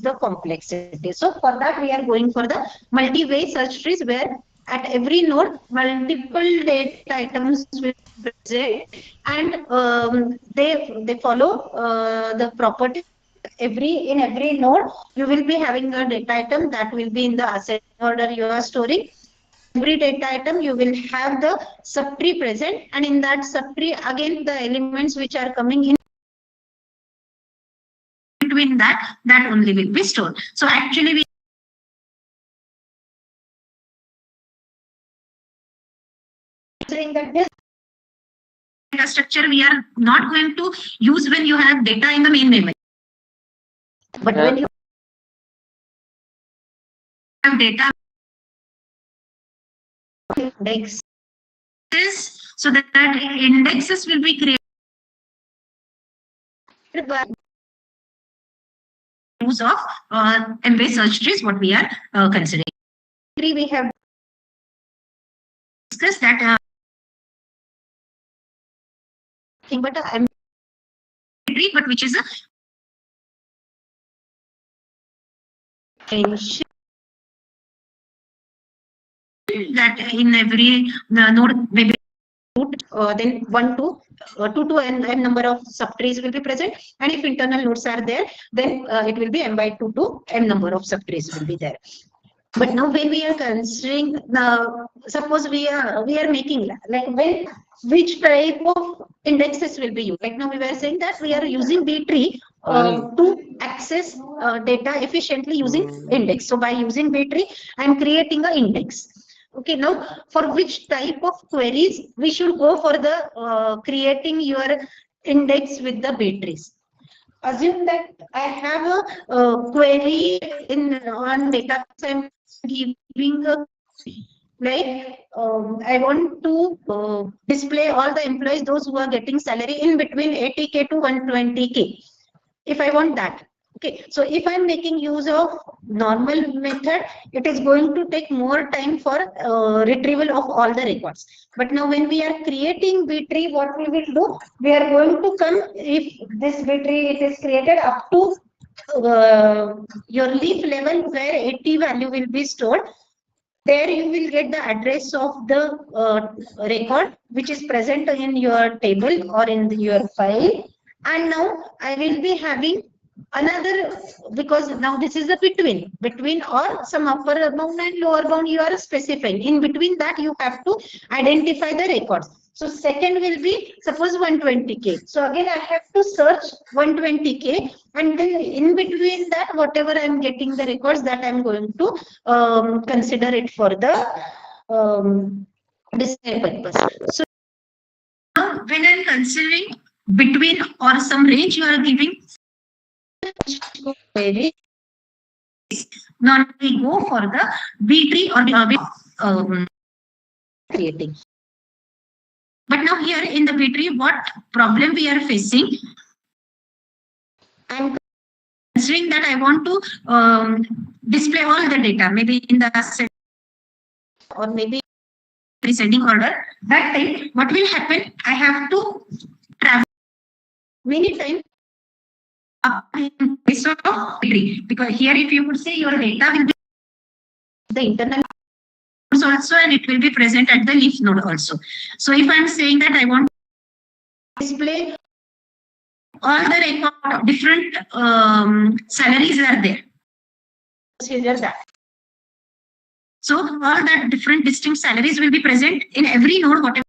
the complexity. So for that we are going for the multi-way search trees, where at every node multiple data items will be present, and they follow the property. In every node you will be having a data item that will be in the ascending order you are storing. In every data item you will have the subtree present, and in that subtree again the elements which are coming in between that only will be stored. So actually we saying that this data structure we are not going to use when you have data in the main memory, but when you have data index, so that indexes will be created by use of M-based search trees, what we are considering. We have discussed that thing, but tree, but which is a that in every node maybe then 1 to 2 to n number of subtrees will be present, and if internal nodes are there, then it will be m by 2 to m number of subtrees will be there. But now when we are considering suppose we are making like when which type of indexes will be used. Like now we were saying that we are using B tree to access data efficiently using index. So by using B tree, I am creating an index. Okay, now for which type of queries we should go for the creating your index with the B trees. Assume that I have a query in on data. I'm giving a like I want to display all the employees, those who are getting salary in between 80K to 120K. If I want that. Okay, so if I'm making use of normal method, it is going to take more time for retrieval of all the records. But now when we are creating B tree, what we will do, we are going to come, if this B tree it is created up to your leaf level where 80 value will be stored. There you will get the address of the record which is present in your table or in your file. And now I will be having another, because now this is the between or some upper bound and lower bound you are specifying. In between that you have to identify the records. So second will be suppose 120K. So again I have to search 120K, and then in between that whatever I am getting the records, that I am going to consider it for the display purpose. So now when I am considering between or some range, you are giving query. Normally go for the B tree or creating. But now here in the B tree, what problem we are facing? I'm considering that I want to display all the data, maybe in the set or maybe descending order. That time, what will happen? I have to travel many times up in place of tree, because here if you would say your data will be the internal also, and it will be present at the leaf node also. So if I'm saying that I want to display all the record, different salaries are there. Consider that. So all that different distinct salaries will be present in every node, whatever.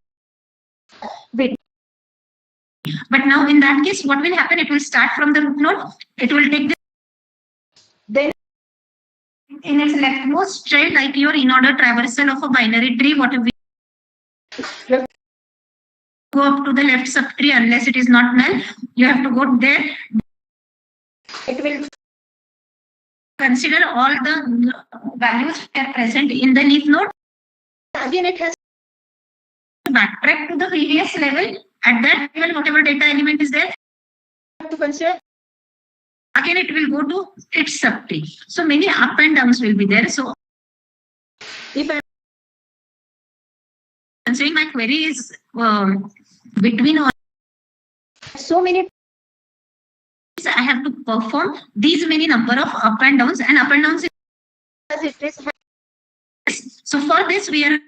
But now in that case, what will happen? It will start from the root node. It will take the then in its leftmost child, like your in-order traversal of a binary tree, whatever go up to the left subtree unless it is not null. You have to go there. It will consider all the values that are present in the leaf node. Again, it has to backtrack to the previous level. At that level, whatever data element is there, to consider. Again, it will go to its subtree. So many up and downs will be there. So if I'm considering my query is between or so many I have to perform these many number of up and downs, and up and downs as it is. So for this we are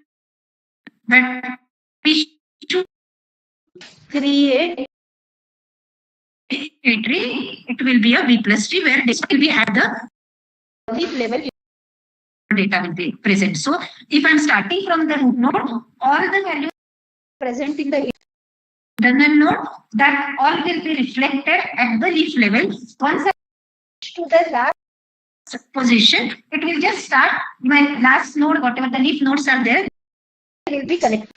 that we should create a tree. It will be a B plus tree where this will be at the leaf level. Data will be present. So if I'm starting from the root node, all the values present in the internal node, that all will be reflected at the leaf level. Once I reach to the last position, it will just start my last node, whatever the leaf nodes are there, will be connected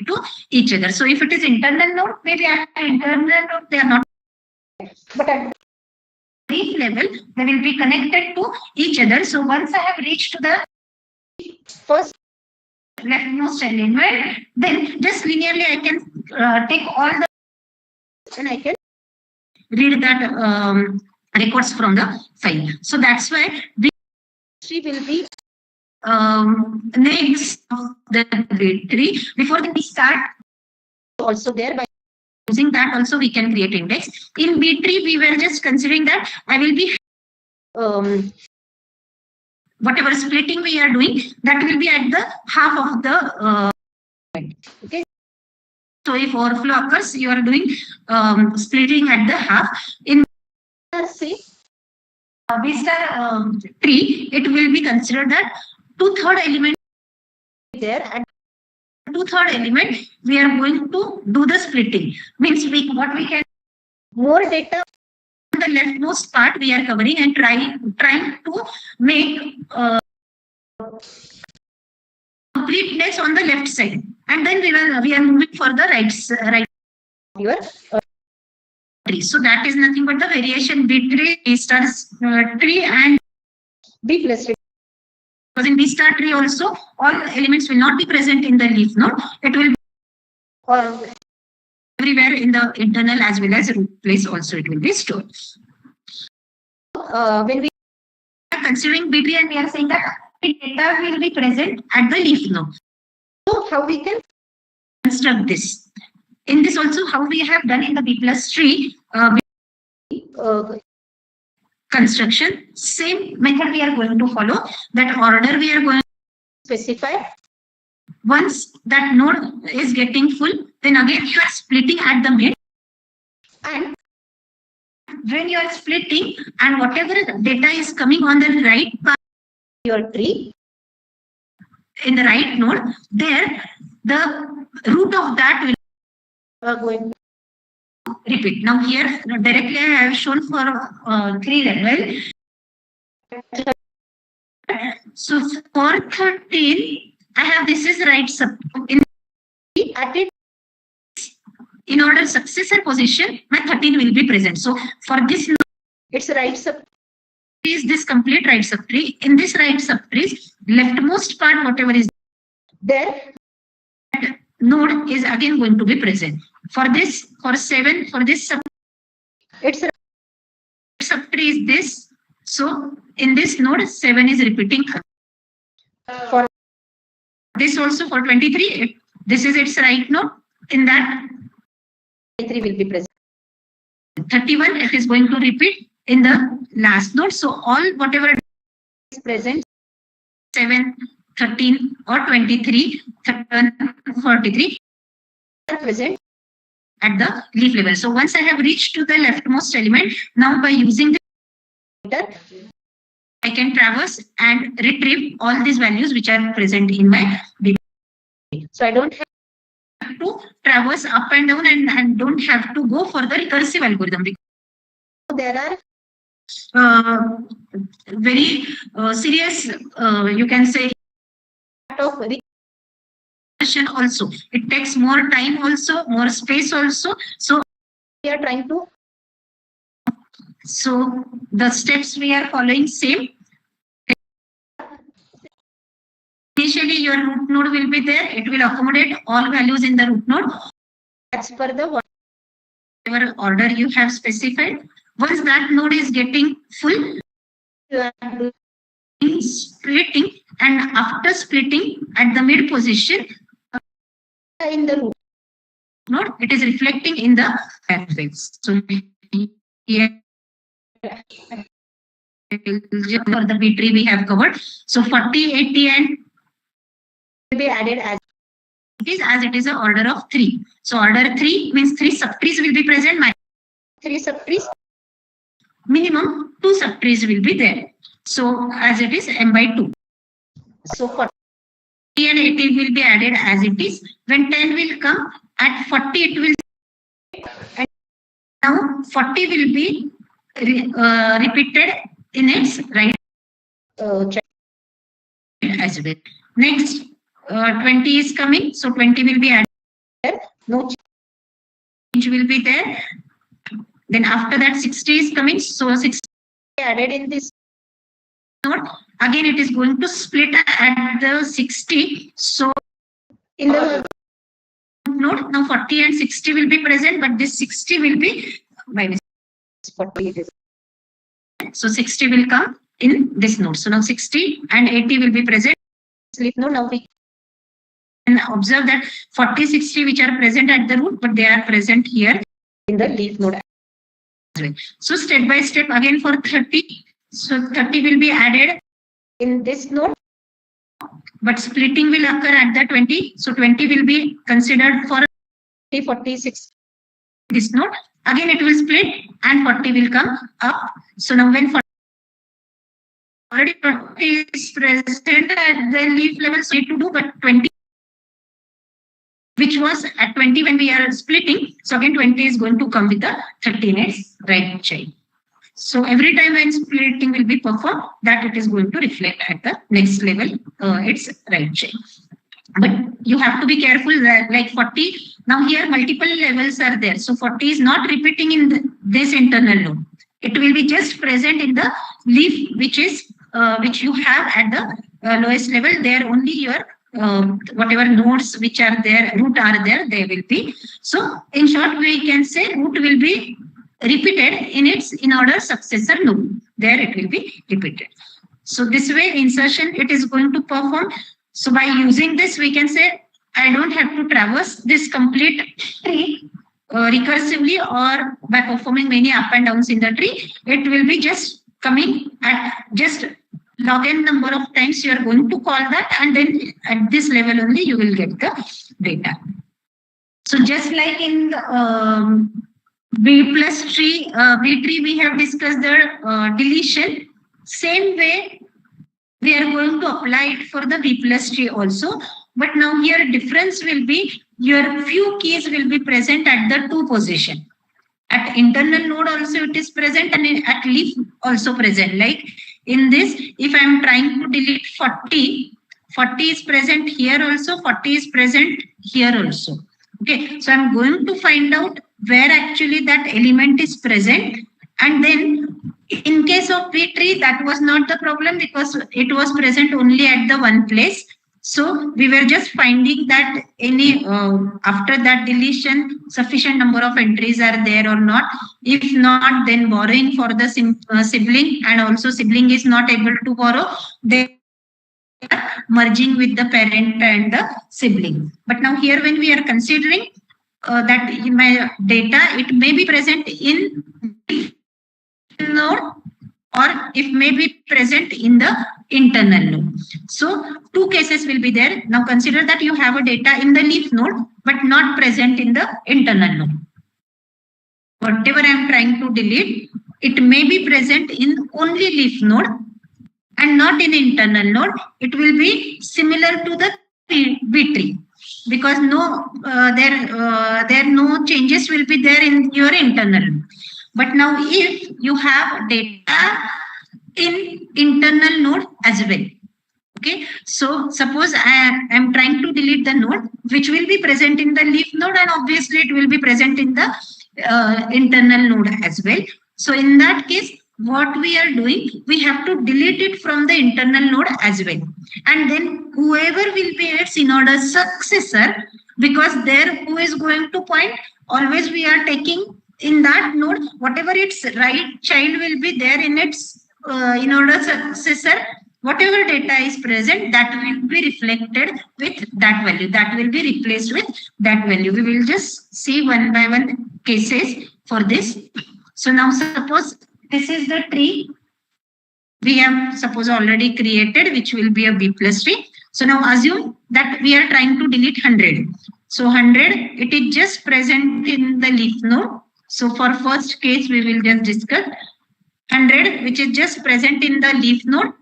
to each other. So if it is internal node, maybe at the internal node they are not, but at leaf level they will be connected to each other. So once I have reached to the first leftmost element, then just linearly I can take all the and I can read that records from the file. So that's why this tree will be next the B tree. Before we start also there, by using that also we can create index. In B tree we were just considering that I will be whatever splitting we are doing, that will be at the half of the okay. So if overflow occurs, you are doing splitting at the half. In C B star tree, it will be considered that 2/3 element there, and 2/3 element we are going to do the splitting. Means what we can more data on the leftmost part we are covering and trying to make completeness on the left side, and then we are moving for the right your tree. So that is nothing but the variation B tree, B star tree, and B plus tree. Because in B star tree also all elements will not be present in the leaf node. It will be everywhere in the internal as well as root place also it will be stored. When we are considering B tree and we are saying that data will be present at the leaf node. So how we can construct this? In this also how we have done in the B plus tree construction, same method we are going to follow. That order we are going to specify. Once that node is getting full, then again you are splitting at the mid, and when you are splitting and whatever data is coming on the right part of your tree in the right node, there the root of that will going to repeat. Now here directly I have shown for 3 level. So for 13 I have this is right sub in at it in order successor position my 13 will be present. So for this it's right sub is this complete right subtree. In this right subtree, leftmost part whatever is there, that node is again going to be present. For this, for 7, for this sub, its subtree is this. So in this node 7 is repeating. For this also for 23, this is its right node. In that 23 will be present. 31 it is going to repeat in the last node. So all whatever is present 7, 13 or 23, 31, 43 are present at the leaf level. So once I have reached to the leftmost element, now by using the I can traverse and retrieve all these values which are present in my B. So I don't have to traverse up and down and don't have to go for the recursive algorithm. Because there are very serious, you can say, of recursion also. It takes more time also, more space also. So we are trying to. So the steps we are following same. Initially, your root node will be there. It will accommodate all values in the root node as per the whatever order you have specified. Once that node is getting full, you are doing splitting, and after splitting at the mid position in the root node, it is reflecting in the waves. So For the B tree we have covered. So 40, 80 and will be added as it is an order of 3. So order 3 means 3 subtrees will be present. 3 subtrees. Minimum 2 subtrees will be there. So as it is m by 2. So 40 and 80 will be added as it is. When 10 will come, at 40 it will, and now 40 will be repeated in its right as well. Next 20 is coming, so 20 will be added. No change will be there. Then after that 60 is coming, so 60 added in this node. Again it is going to split at the 60. So in the node now 40 and 60 will be present, but this 60 will be by 40. So 60 will come in this node. So now 60 and 80 will be present. Leaf node. Now we can observe that 40, 60 which are present at the root, but they are present here in the leaf node as well. So step by step again for 30. So 30 will be added in this node, but splitting will occur at the 20. So 20 will be considered for 46 this node. Again it will split and 40 will come up. So now when 40 already 40 is present at the leaf level, so need to do, but 20 which was at 20 when we are splitting. So again 20 is going to come with the 30 in its right chain. So every time when splitting will be performed, that it is going to reflect at the next level its right chain. But you have to be careful that like 40, now here multiple levels are there. So 40 is not repeating in this internal node. It will be just present in the leaf which is which you have at the lowest level. There only your whatever nodes which are there, root are there, they will be. So in short, we can say root will be repeated in its in order successor node. There it will be repeated. So this way insertion it is going to perform. So by using this, we can say I don't have to traverse this complete tree recursively or by performing many up and downs in the tree. It will be just coming at just log n number of times you are going to call that, and then at this level only you will get the data. So just like in the B plus tree, B tree we have discussed the deletion. Same way we are going to apply it for the B plus tree also. But now here difference will be your few keys will be present at the 2 position. At internal node also it is present and at leaf also present. Like in this, if I am trying to delete 40, 40 is present here also, 40 is present here also. Okay, so I'm going to find out where actually that element is present, and then in case of B tree that was not the problem because it was present only at the one place. So we were just finding that any after that deletion sufficient number of entries are there or not. If not, then borrowing for the sibling, and also sibling is not able to borrow, they are merging with the parent and the sibling. But now here when we are considering that in my data, it may be present in node or if may be present in the internal node. So 2 cases will be there. Now consider that you have a data in the leaf node but not present in the internal node. Whatever I am trying to delete, it may be present in only leaf node and not in internal node. It will be similar to the B tree because no there no changes will be there in your internal node. But now if you have data in internal node as well, okay, so suppose I am trying to delete the node which will be present in the leaf node, and obviously it will be present in the internal node as well. So in that case, what we are doing, we have to delete it from the internal node as well, and then whoever will be its in order successor, because there who is going to point, always we are taking in that node whatever its right child will be there in its in order successor, whatever data is present, that will be reflected with that value, that will be replaced with that value. We will just see one by one cases for this. So now suppose this is the tree we have suppose already created, which will be a B plus tree. So now assume that we are trying to delete 100. So 100, it is just present in the leaf node. So for first case, we will just discuss 100, which is just present in the leaf node.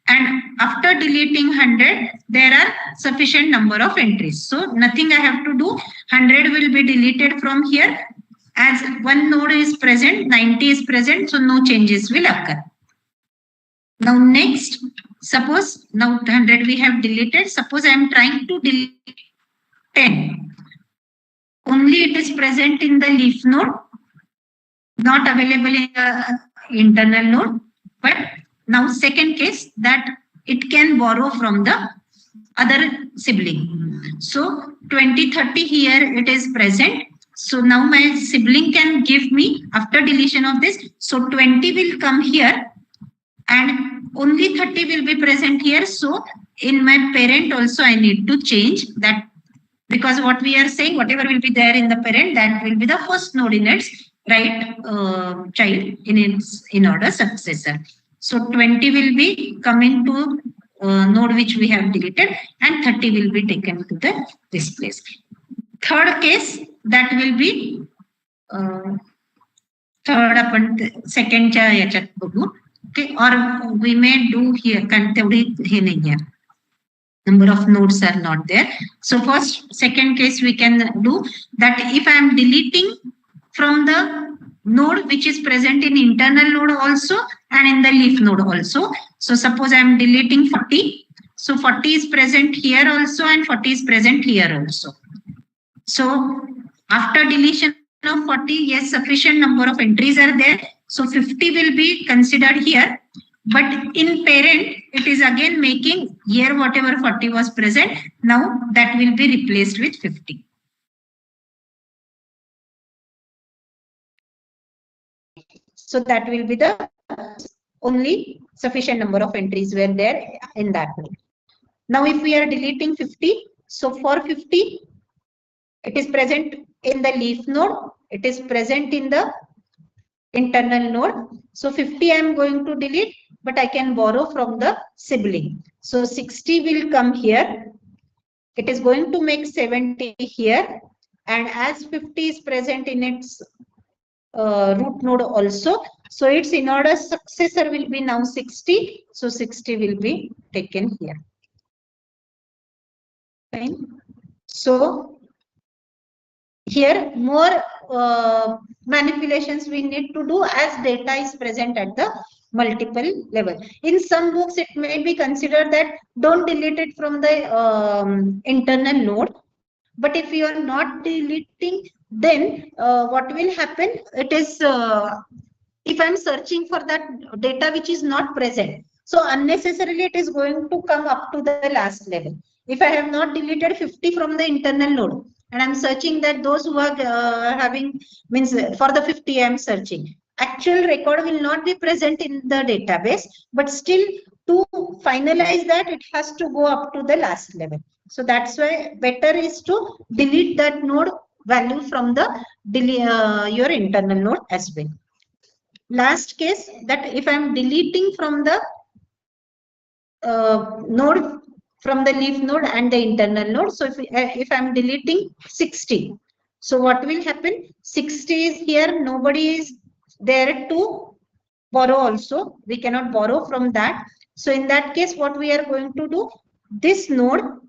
And after deleting 100, there are sufficient number of entries. So nothing I have to do. 100 will be deleted from here. As one node is present, 90 is present, so no changes will occur. Now next, suppose now 100 we have deleted. Suppose I am trying to delete 10. Only it is present in the leaf node, not available in the internal node. But now second case that it can borrow from the other sibling. So 20, 30 here it is present. So now my sibling can give me after deletion of this. So 20 will come here and only 30 will be present here. So in my parent also I need to change that, because what we are saying, whatever will be there in the parent, that will be the first node in its right child in order successor. So 20 will be coming to node which we have deleted, and 30 will be taken to the this place. Third case, that will be third आपण सेकंडच्या याच्यात बघू. Okay, or we may do here, number of nodes are not there. So first, second case we can do that if I am deleting from the node which is present in internal node also and in the leaf node also. So suppose I am deleting 40. So 40 is present here also and 40 is present here also. So after deletion of 40, yes, sufficient number of entries are there. So 50 will be considered here. But in parent, it is again making here whatever 40 was present. Now that will be replaced with 50. So that will be the only sufficient number of entries were there in that node. Now if we are deleting 50, so for 50, it is present in the leaf node. It is present in the internal node. So 50 I am going to delete, but I can borrow from the sibling. So 60 will come here. It is going to make 70 here. And as 50 is present in its root node also, so its in order successor will be now 60. So 60 will be taken here. Fine. So here more manipulations we need to do as data is present at the multiple level. In some books, it may be considered that don't delete it from the internal node. But if you are not deleting, then what will happen? It is if I'm searching for that data which is not present, so unnecessarily it is going to come up to the last level. If I have not deleted 50 from the internal node, and I'm searching that those who are having, means for the 50 I'm searching, actual record will not be present in the database, but still to finalize that it has to go up to the last level. So that's why better is to delete that node value from the your internal node as well. Last case, that if I'm deleting from the node, from the leaf node and the internal node. So if I'm deleting 60, so what will happen? 60 is here, nobody is there to borrow also. We cannot borrow from that. So in that case, what we are going to do, this node,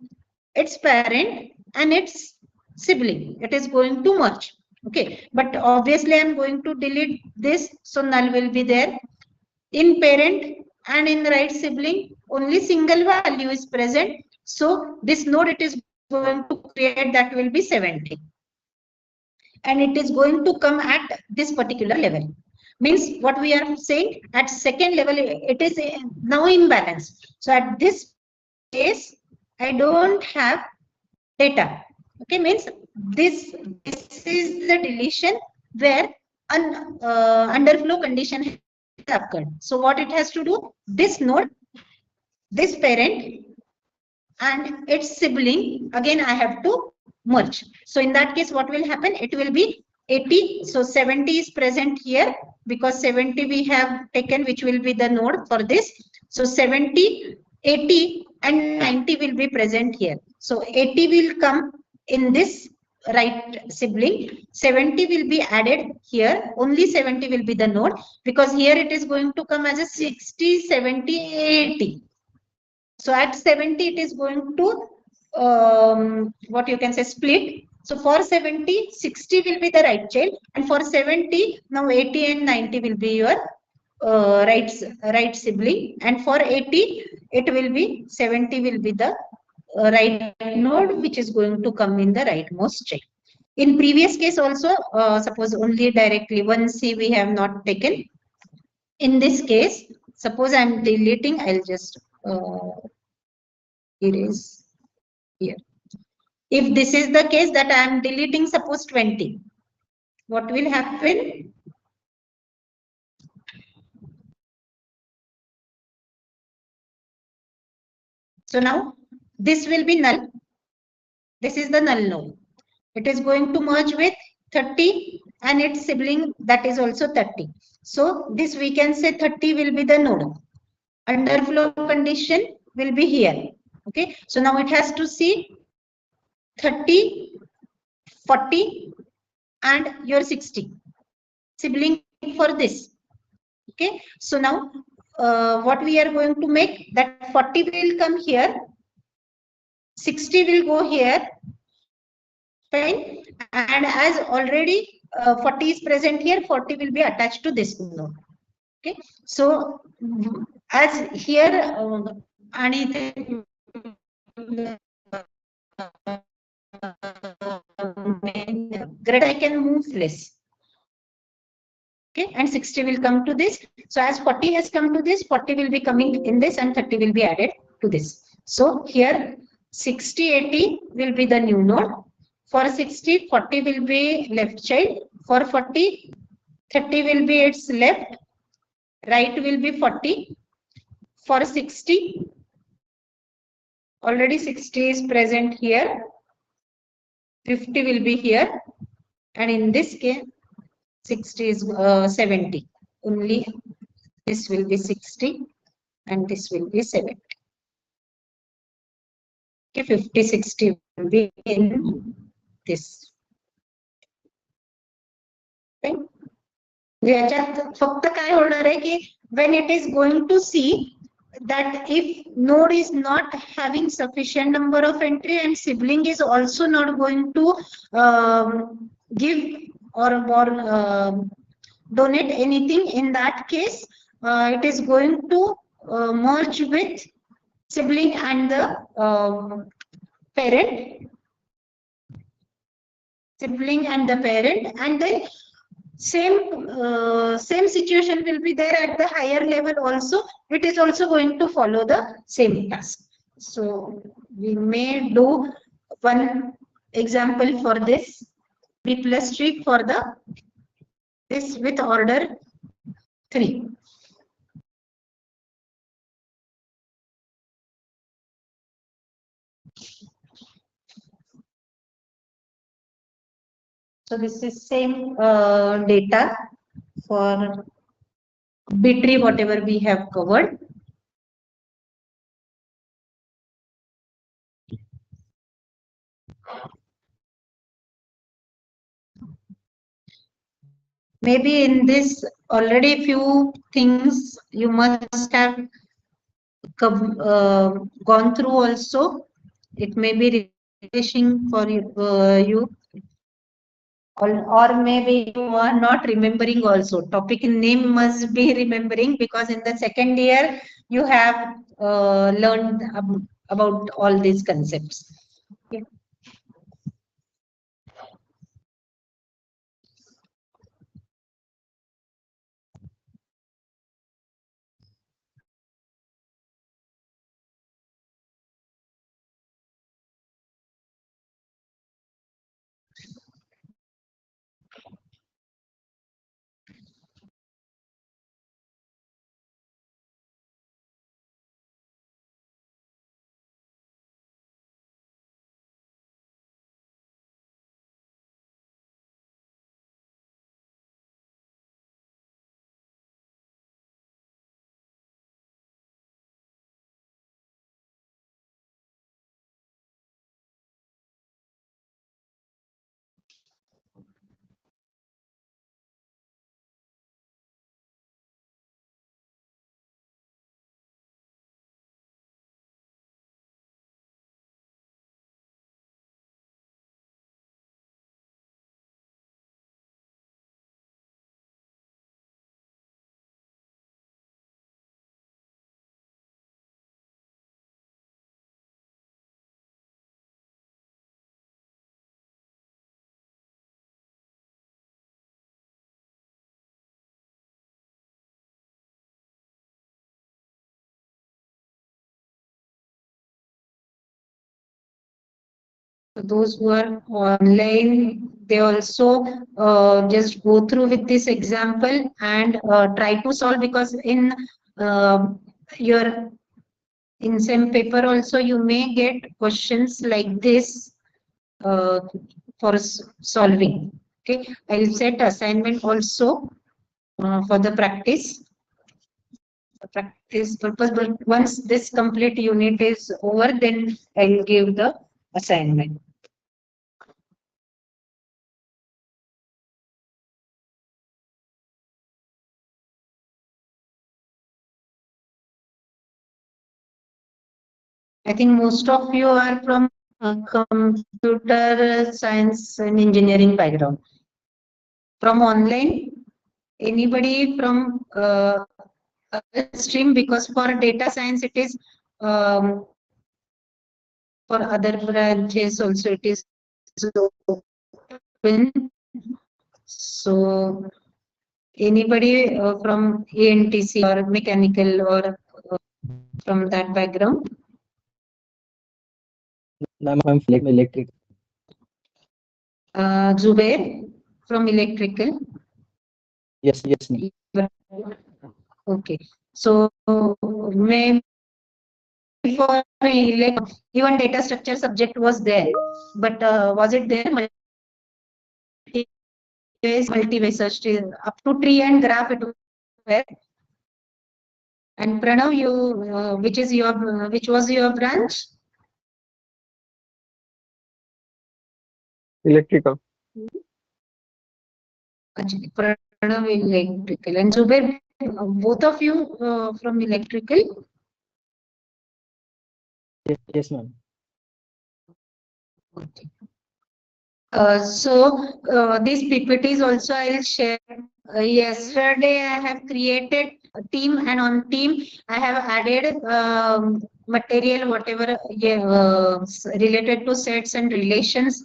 its parent and its sibling, it is going to merge. Okay, but obviously I'm going to delete this, so null will be there. In parent and in right sibling, only single value is present. So this node it is going to create, that will be 70. And it is going to come at this particular level. Means what we are saying, at second level, it is now imbalance. So at this case, I don't have data. Okay, means this is the deletion where an underflow condition occurred. So what it has to do, this node, this parent and its sibling, again I have to merge. So in that case, what will happen? It will be 80. So 70 is present here because 70 we have taken, which will be the node for this. So 70, 80 and 90 will be present here. So 80 will come in this right sibling. 70 will be added here. Only 70 will be the node because here it is going to come as a 60, 70, 80. So at 70, it is going to, what you can say, split. So for 70, 60 will be the right child. And for 70, now 80 and 90 will be your right sibling. And for 80, it will be 70 will be the right node, which is going to come in the rightmost child. In previous case also, suppose only directly 1C we have not taken. In this case, suppose I am deleting, I'll just erase here. If this is the case that I am deleting, suppose 20, what will happen? So now this will be null. This is the null node. It is going to merge with 30 and its sibling, that is also 30. So this we can say 30 will be the node. Underflow condition will be here. Okay. So now it has to see 30, 40 and your 60 sibling for this. Okay. So now what we are going to make, that 40 will come here, 60 will go here, fine, and as already 40 is present here, 40 will be attached to this node. Okay. So as here and grid I can move less. Okay, and 60 will come to this. So as 40 has come to this, 40 will be coming in this and 30 will be added to this. So here 60, 80 will be the new node. For 60, 40 will be left child. For 40, 30 will be its left. Right will be 40. For 60, already 60 is present here. 50 will be here. And in this case, 60 is 70. Only this will be 60 and this will be 70. Okay, 50, 60 will be in this. Okay. याच्यात फक्त काय होणार आहे की when it is going to see that if node is not having sufficient number of entry and sibling is also not going to give or donate anything, in that case it is going to merge with sibling and the parent, sibling and the parent, and then same situation will be there at the higher level also. It is also going to follow the same task. So we may do one example for this b plus tree for the this with order 3. So this is same data for b tree, whatever we have covered. Maybe in this already few things you must have gone through also. It may be refreshing for you, or maybe you are not remembering also. Topic name must be remembering because in the second year you have learned about all these concepts. Okay. those who are online, they also just go through with this example and try to solve, because in your in some paper also you may get questions like this for solving. Okay, I'll set assignment also for the practice purpose. But once this complete unit is over, then I'll give the assignment. I think most of you are from computer science and engineering background. From online, anybody from other stream, because for data science it is for other branches also it is open. So anybody from ANTC or mechanical or from that background? I'm from electric. Zubair from electrical. Yes, ma'am. Okay. So maybe for even data structure subject was there, but was it there? Multi-way search up to tree and graph it was there. And Pranav, you which was your branch? Electrical. Actually, Pranav electrical and Zubair, both of you from electrical. Yes, ma'am. Okay. So these PPTs also I'll share. Yesterday I have created a team, and on team I have added material whatever related to sets and relations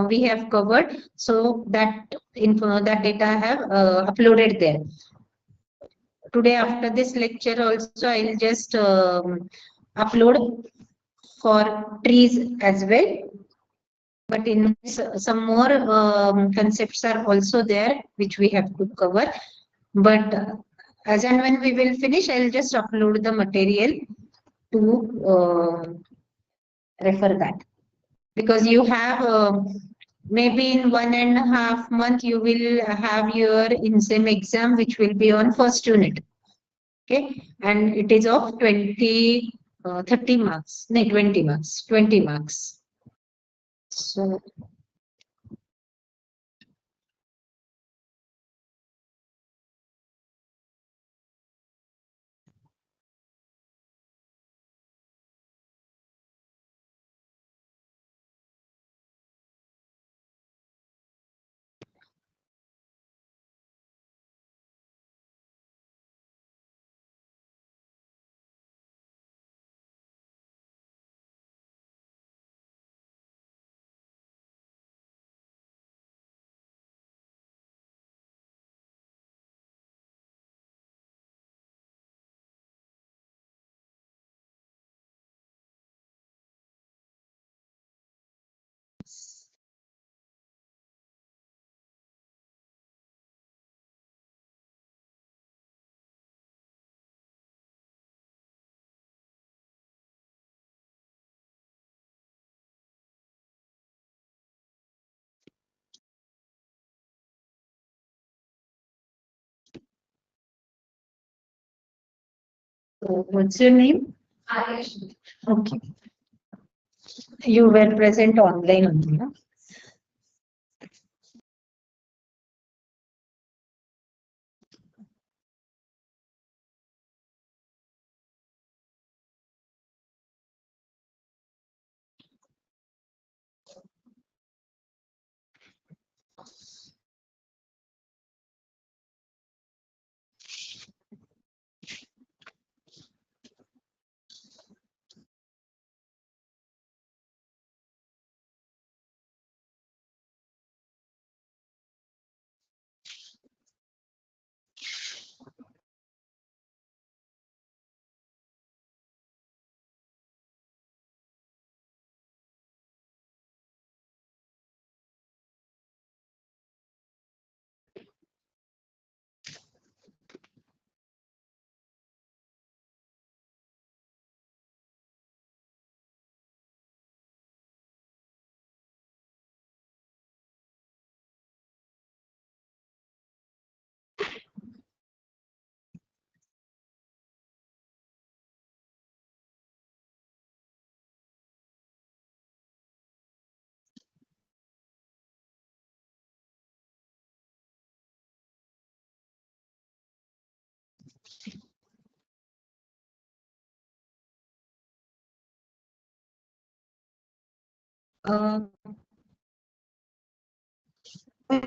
we have covered. So that info, that data I have uploaded there. Today after this lecture also I'll just upload for trees as well. But in some more concepts are also there which we have to cover. But as and when we will finish, I'll just upload the material to refer that. Because you have maybe in 1.5 months you will have your INSEM exam, which will be on first unit. Okay, and it is of 30 marks, no, 20 marks, 20 marks. So what's your name? Okay. You were present online only, no? Uh,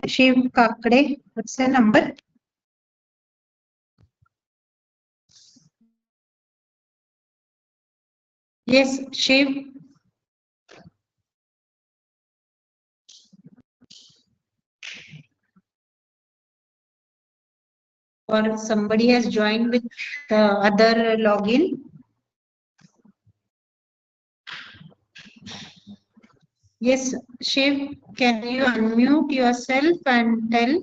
Shiv Kakade, what's the number? Yes, Shiv. Or somebody has joined with the other login. Yes, Shiv, can you unmute yourself and tell?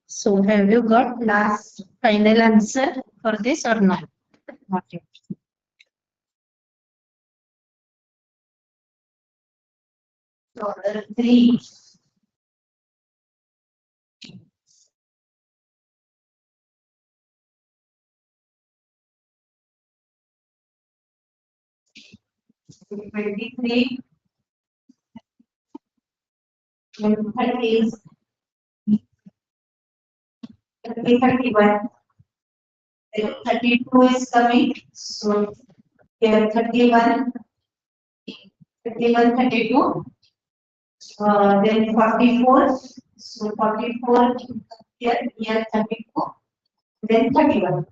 So have you got last final answer for this or not? Not yet. So, 3. So 23 and 30 is 31. Then 32 is coming. So here 31, 31, 32. Then 44. So 44 here 32. Then 31.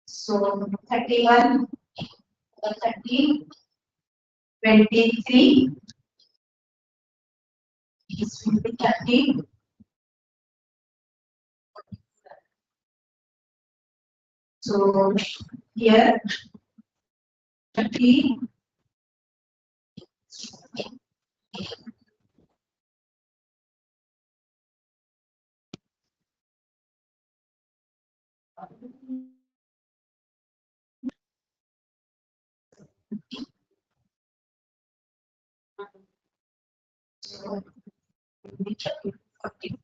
So 31, 30, 23 is 30. So here 30. So 40.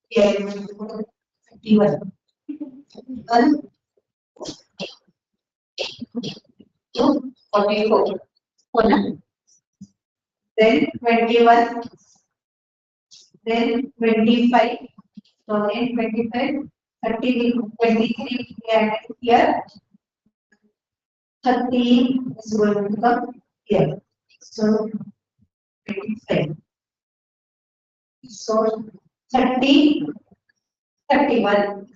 Here 31. 1 to 44. Then 21. Then 25. So in 25, 30, 23 and here 30 is going to come here. So 25. So 30, 31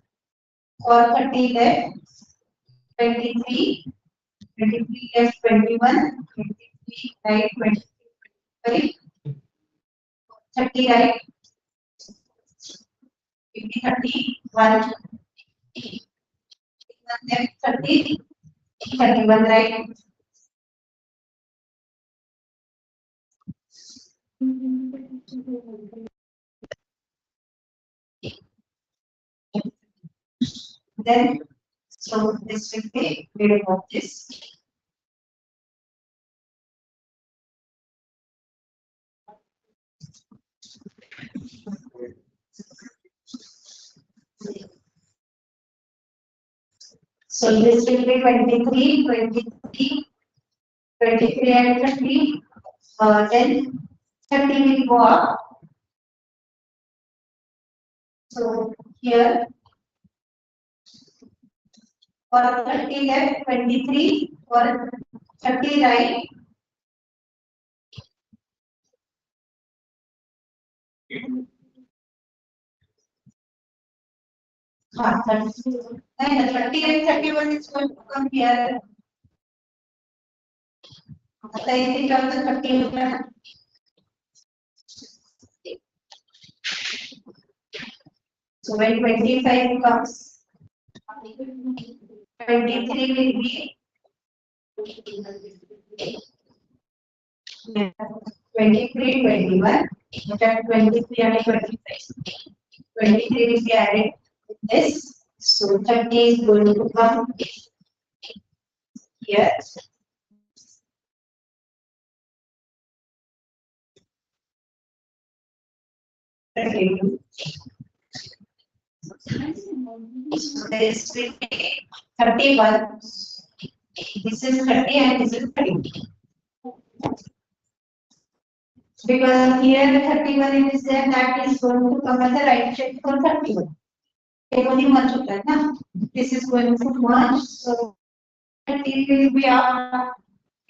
or 30 left, 23, 23 left 21, 23 right 25, 30 right 50, 30, 1, 1 left 30, 31 right. Then, so this will be made of this. So this will be 23, 23, 23 and 30. Then 30 will go up. So here For 30 left, 23. For 30 right. हाँ, 30 and 31 is going to come here. आता इथे काय होतं 30 होतं. So when 25 comes, 23 will be 23, 21. That 23 and 25. 23 will be added with this. So 30 is going to come here. So this will be 31. This is 30 and this is 30. Because here 31 is there, that is going to come as a right check for 31. This is going to merge, so 30 will be up.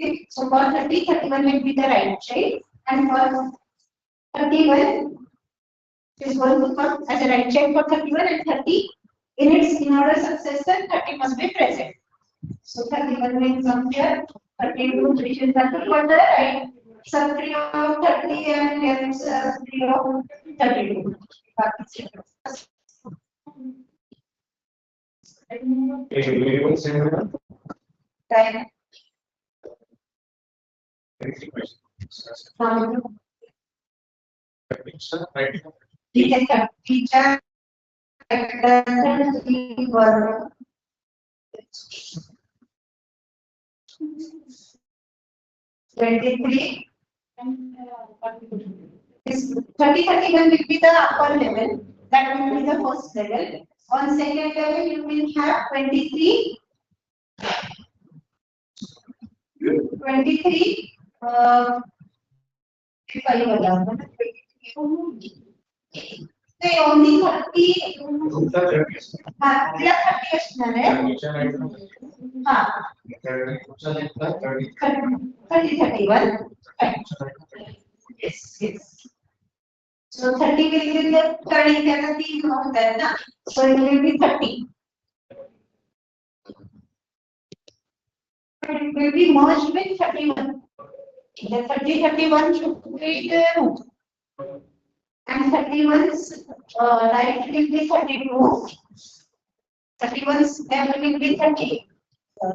Okay. So for 30, 31 will be the right check, and for 31 is going to come as a right check for 31 and 30. In its in order succession, 30 must be present. So 31 will come here, 32 which is 30 for the right. Sub 3 of 30 and here is 3 of 32. Time. Teacher 23. This 30, 31 will be the upper level. That will be the first level. On second level, you will have 23. 23. They only 30. हाँ, 30 असणार आहे. हाँ. 31. Yes, yes. So 30 will be the 30 त्याला 3 होतात ना. So it will be 30. It will be merged with 31. The 30, 31 should be the and 31's right will be 32. 31's left will be 30.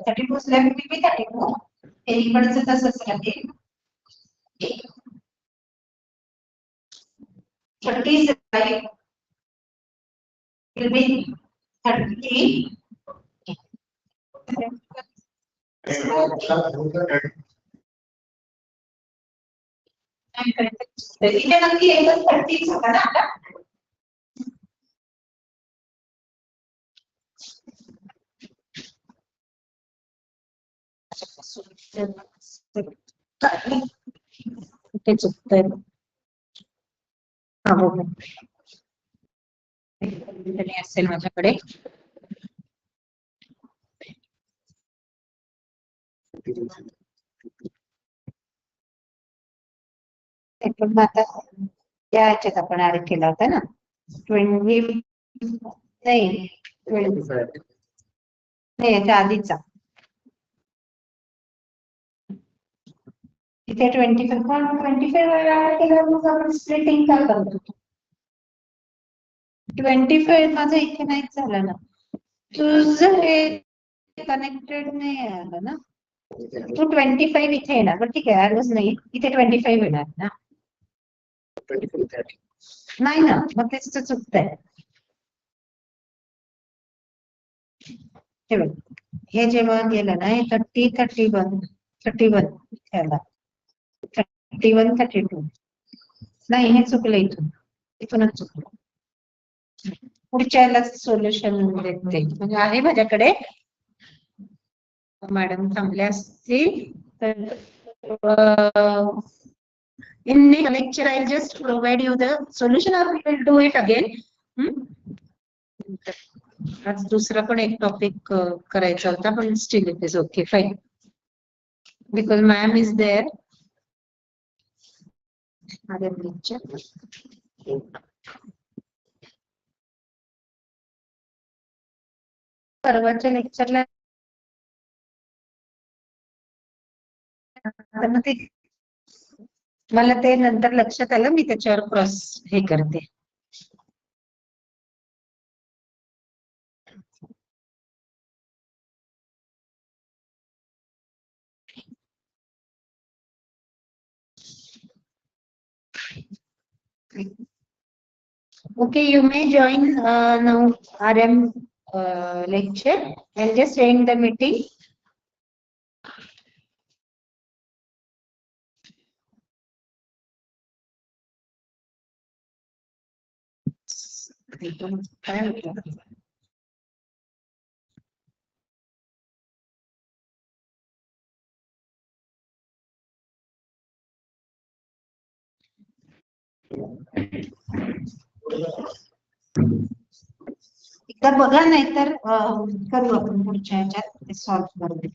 32's left will be 32. इकडचं तसंच राहते. 30's right will be 30. इथे नक्की एकच 30 होता ना आता. इथे चुकतंय. हा हो हो. असेल माझ्याकडे. पण आता या ह्याच्यात आपण ऍड केला होता ना 20 नाही 20 नाही याच्या आधीचा इथे 25 केल्यावर मग आपण स्प्लिटिंग का करत होतो 25 माझं इथे नाहीच झालं ना तुझं हे कनेक्टेड नाही आलं ना तू 25 इथे येणार पण ठीक आहे ऍडच नाही इथे 25 येणार ना नाही ना मग तेच तर चुकतंय हे जेव्हा गेलं ना हे 30 31 31 इथे 31 32 नाही हे चुकलं इथून इथूनच चुकलं पुढच्या सोल्युशन देते म्हणजे आहे माझ्याकडे मॅडम थांबल्या असतील तर in next lecture I'll just provide you the solution or we will do it again आज दुसरा पण एक टॉपिक करायचा होता, पण still it is okay fine because ma'am is there. परवाच्या लेक्चरला मला ते नंतर लक्षात आलं, मी त्याच्यावर क्रॉस हे करते. Okay, you may join now RM lecture and just end the meeting. एकदा बघा, नाहीतर करू आपण पुढच्या ह्याच्यात सॉल्व्ह करू.